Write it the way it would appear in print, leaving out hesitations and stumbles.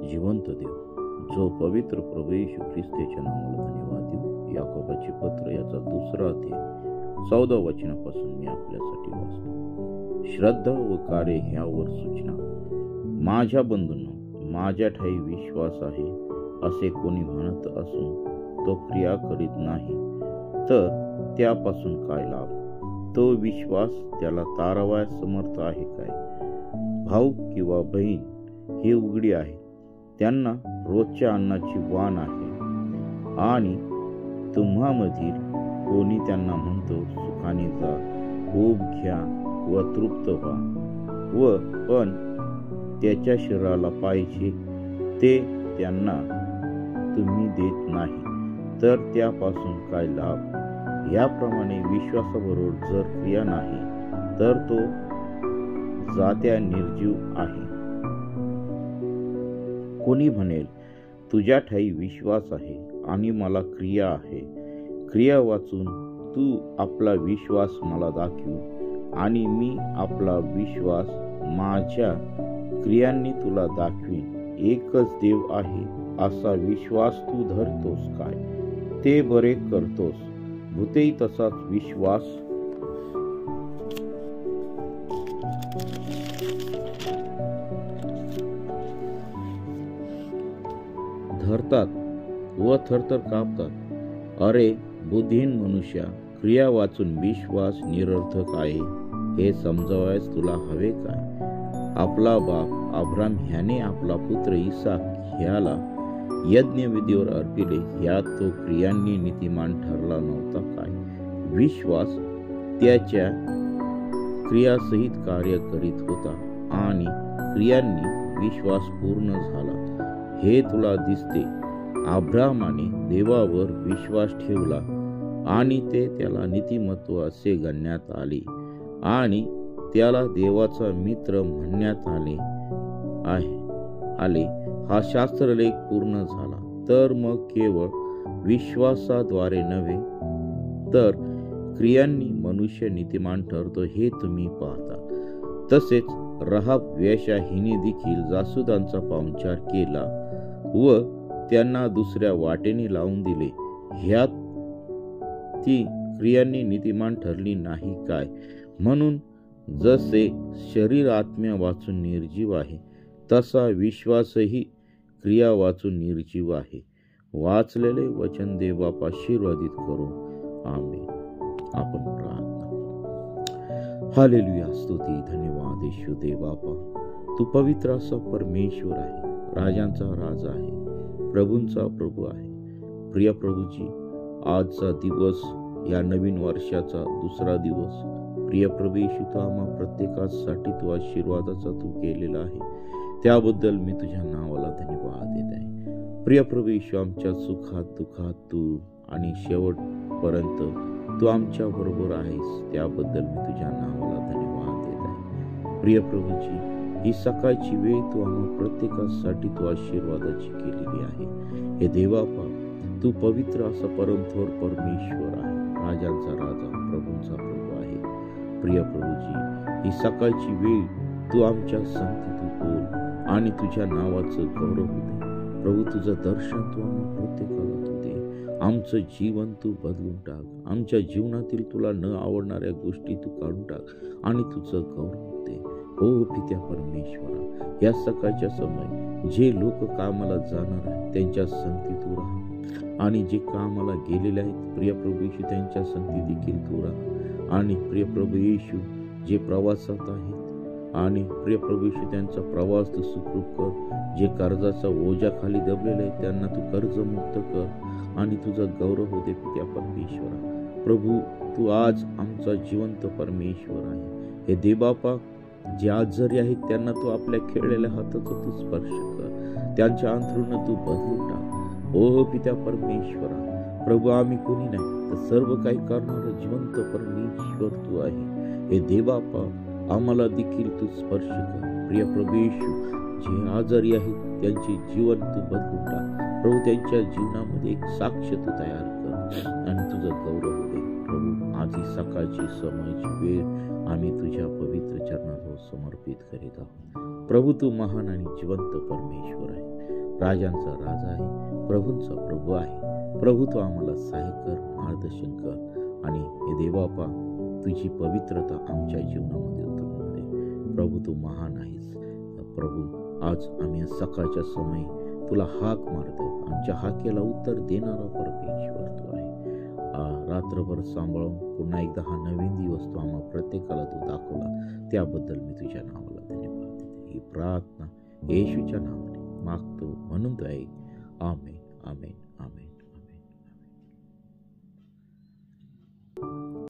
जिवंत देव, जो पवित्र प्रभू येशू ख्रिस्ताच्या नावाला धन्यवाद देऊ. याकोबाचे पत्र याचा 2 अध्याय 14 वचनापासून मी आपल्यासाठी वाचतो. श्रद्धा व कार्य ह्यावर सूचना. माझ्या बंधूंनो, माझ्या ठाई विश्वास आहे असे कोणी म्हणत असून तो क्रिया करीत नाही, तर त्यापासून काय लाभ? तो विश्वास त्याला तारवायस समर्थ आहे काय? भाऊ किंवा बहीण हे उघडी आहे, त्यांना रोजच्या अन्नाची वाण आहे, आणि तुम्हामधील कोणी त्यांना म्हणतो सुखाने जा, खूप घ्या व तृप्त व्हा, व पण त्याच्या शरीराला पाहिजे ते त्यांना तुम्ही देत नाही, तर त्यापासून काय लाभ? याप्रमाणे विश्वासाबरोबर जर क्रिया नाही, तर तो जात्या निर्जीव आहे. कोणी म्हणेल तुझ्या ठाई विश्वास आहे आणि मला क्रिया आहे. क्रिया वाचून तू आपला विश्वास मला दाखव, आणि मी आपला विश्वास माझ्या क्रियांनी तुला दाखवीन. एकच देव आहे असा विश्वास तू धरतोस काय? ते बरे करतोस. भूतेही तसाच विश्वास धरतात व थरथर कापतात. अरे बुद्धिहीन मनुष्या, क्रिया वाचून विश्वास निरर्थक आहे हे समजावयास तुला हवे काय? आपला बाप अब्राम ह्याने आपला पुत्र इसाक ह्याला यज्ञविधीवर अर्पिले, ह्यात तो क्रियांनी नीतिमान ठरला नव्हता काय? विश्वास त्याच्या क्रियासहित कार्य करीत होता, आणि क्रियांनी विश्वास पूर्ण झाला हे तुला दिसते. अब्रामाने देवावर विश्वास ठेवला, आणि ते त्याला नीतिमत्व असे गणण्यात आले, आणि त्याला देवाचा मित्र म्हणण्यात आले. हा शास्त्रलेख पूर्ण झाला. तर मग केवळ विश्वासाद्वारे नव्हे, तर क्रियांनी मनुष्य नीतिमान ठरतो हे तुम्ही पाहता. तसेच राहाब वेश्या हिने देखील जासूदांचा पाहुणचार केला व त्यांना दुसऱ्या वाटेने लावून दिले. ह्यात ती क्रियांनी नीतिमान ठरली नाही काय? म्हणून जसे शरीर आत्म्या वाचून निर्जीव आहे, तसा विश्वासही क्रिया वाचून निर्जीव आहे. वाचलेले वचन देवबाप आशीर्वादित करो. आमेन. आपण प्रार्थना. हालेलुया. स्तुती धन्यवाद येशू देवबापा, तू पवित्र असा परमेश्वर आहे, राजांचा राजा आहे, प्रभूंचा प्रभू आहे. प्रिय प्रभूजी, आजचा दिवस, या नवीन वर्षाचा 2रा दिवस, प्रिय प्रभू येशू, तू आम्हा प्रत्येकासाठी तू आशीर्वादाचा तू केलेला आहे, त्याबद्दल मी तुझ्या नावाला धन्यवाद देत आहे. प्रिय प्रभू येशू, आमच्या सुखात दुःखात तू आणि शेवटपर्यंत तू आमच्या बरोबर आहेस, त्याबद्दल मी तुझ्या नावाला धन्यवाद देत आहे. प्रिय प्रभूजी, ही सकाळची वेळ तू आम्हा प्रत्येकासाठी तू आशीर्वादाची केलेली आहे. हे देवापा, तू पवित्र असा परमथोर परमेश्वर आहे, राजांचा राजा, प्रभूंचा प्रभू आहे. प्रिय प्रभूजी, ही सकाळची वेळ तू आमच्या संगतीत बोल आणि तुझ्या नावाचं गौरव दे. प्रभू, तुझं दर्शन तू आम्हा प्रत्येकाला तू दे. आमचं जीवन तू बदलून टाक. आमच्या जीवनातील तुला न आवडणाऱ्या गोष्टी तू काढून टाक आणि तुझं गौरव दे. हो पित्या परमेश्वरा, या सकाळच्या समय जे लोक कामाला जाणार आहेत त्यांच्या संगतीत तू राहा, आणि जे कामाला गेलेले आहेत प्रिय प्रभू येशू त्यांच्या संगती देखील तू राहा. आणि प्रिय प्रभू येशू, जे प्रवासात आहेत, आणि प्रिय प्रभू येशू त्यांचा प्रवास तू सुखरूप कर. जे कर्जाचा ओझा खाली दबलेले आहेत त्यांना तू कर्जमुक्त कर, आणि तुझा गौरव होते पित्या परमेश्वरा. प्रभू, तू आज आमचा जिवंत परमेश्वर आहे. हे देवबापा, जे आजारी आहेत त्यांना तू आपल्या खेळलेल्या हाताचा तू स्पर्श कर, त्यांच्या अंथरुण तू बदलून टाक. ओ पित्या परमेश्वरा, प्रभू, आम्ही कोणी नाही तर सर्व काही करणारा जिवंत परमेश्वर तू आहे. हे देवबापा, आम्हाला देखील तू स्पर्श कर. प्रिय प्रभू येशू, जे आजारी आहेत त्यांचे जीवन तू बदलून टाक. प्रभू, त्यांच्या जीवनामध्ये एक साक्ष तू तयार कर आणि तुझं गौरव दे. प्रभू, आज ही सकाळची समयची वेळ आम्ही तुझ्या पवित्र चरणाजवळ समर्पित करीत आहोत. प्रभू, तू महान आणि जिवंत परमेश्वर आहे. राजांचा राजा आहे, प्रभूंचा प्रभू आहे. प्रभू तू आम्हाला सहाय्य कर, मार्गदर्शन कर आणि हे देवापा तुझी पवित्रता आमच्या जीवनामध्ये उतरवून दे. प्रभू तू महान आहेस. प्रभू आज आम्ही सकाळच्या समयी तुला हाक मारतो. आमच्या हाकेला उत्तर देणारा परमेश्वर तू आहे. रात्रभर सांभाळून पुन्हा एकदा हा नवीन दिवस तू आम्हा प्रत्येकाला तू दाखवला, त्याबद्दल मी तुझ्या नावाला धन्यवाद देते. ही प्रार्थना येशूच्या नावाने मागतो म्हणून तो आहे. आमेन, आमेन, आमेन.